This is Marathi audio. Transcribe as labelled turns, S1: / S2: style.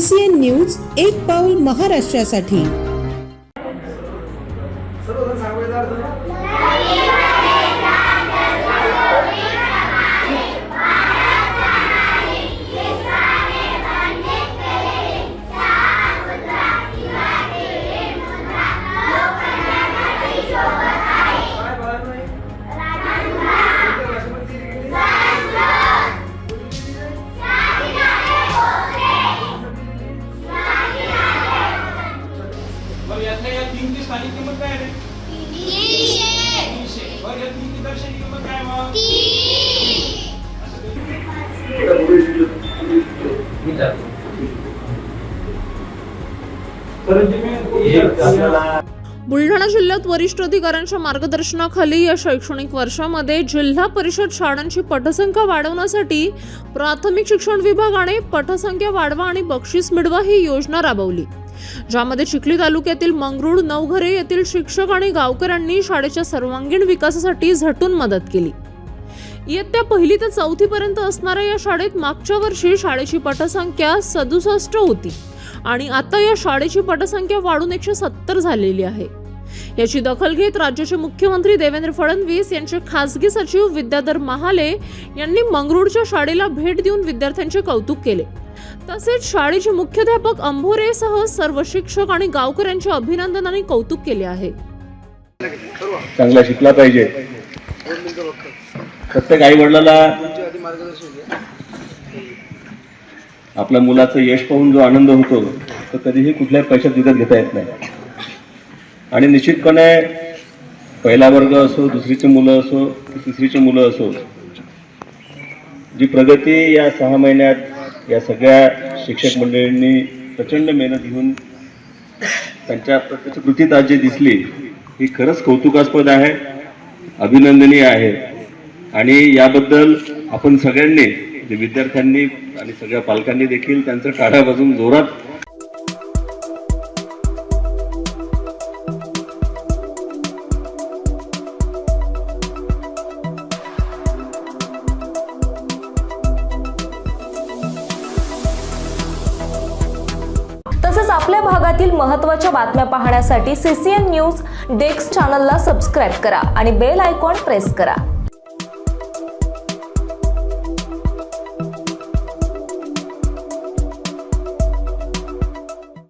S1: CCN न्यूज, एक पाऊल महाराष्ट्रासाठी।
S2: स्थानिक किंमत काय आहे? 300. वर या 3 ची दर्शनी किंमत काय मग?
S3: 3. बुलढाणा जिल्ह्यात वरिष्ठ अधिकाऱ्यांच्या मार्गदर्शनाखाली या शैक्षणिक वर्षामध्ये जिल्हा परिषद शाळांची पटसंख्या वाढवण्यासाठी प्राथमिक शिक्षण विभागाने पटसंख्या वाढवा आणि बक्षीस मिळवा ही योजना राबवली, ज्यामध्ये चिखली तालुक्यातील मंगरुळ नवघरे येथील शिक्षक आणि गावकऱ्यांनी शाळेच्या सर्वांगीण विकासासाठी झटून मदत केली। इयत्ता 1ली ते 4थी पर्यंत असणाऱ्या या शाळेत मागच्या वर्षी शाळेची पटसंख्या 67 होती आणि आता या शाळेची पटसंख्या वाढून 170 झालेली आहे। याची दखल घेत राज्याचे मुख्यमंत्री देवेंद्र फडणवीस यांचे खासगी सचिव विद्याधर महाले यांनी मंगरुळच्या शाळेला भेट देऊन विद्यार्थ्यांचे कौतुक केले। तसेच शाळेचे मुख्याध्यापक अंभोरेसह सर्व शिक्षक आणि गावकऱ्यांचे अभिनंदन आणि कौतुक केले आहे।
S4: चांगला शिकला पाहिजे। प्रत्येक आई वडिलाला आपल्या मुलाचं यश पाहून जो आनंद होतो तो कधीही कुठल्याही पैशात विकत घेता येत नाही। आणि निश्चितपणे पहिला वर्ग असो, दुसरीची मुलं असो, तिसरीची मुलं असो, जी प्रगती या 6 महिन्यात या सगळ्या शिक्षक मंडळींनी प्रचंड मेहनत घेऊन त्यांच्या प्रत्यक्ष कृतीत आज जी दिसली ही खरंच कौतुकास्पद आहे, अभिनंदनीय आहे। आणि याबद्दल आपण सगळ्यांनी, विद्यार्थ्यांनी आणि सगळ्या पालकांनी देखील त्यांचं टाळ्या वाजवून जोरात
S5: तसेच आपल्या भागातील महत्त्वाच्या बातम्या पाहण्यासाठी CCN न्यूज डेस्क चॅनलला सबस्क्राइब करा आणि बेल आयकॉन प्रेस करा।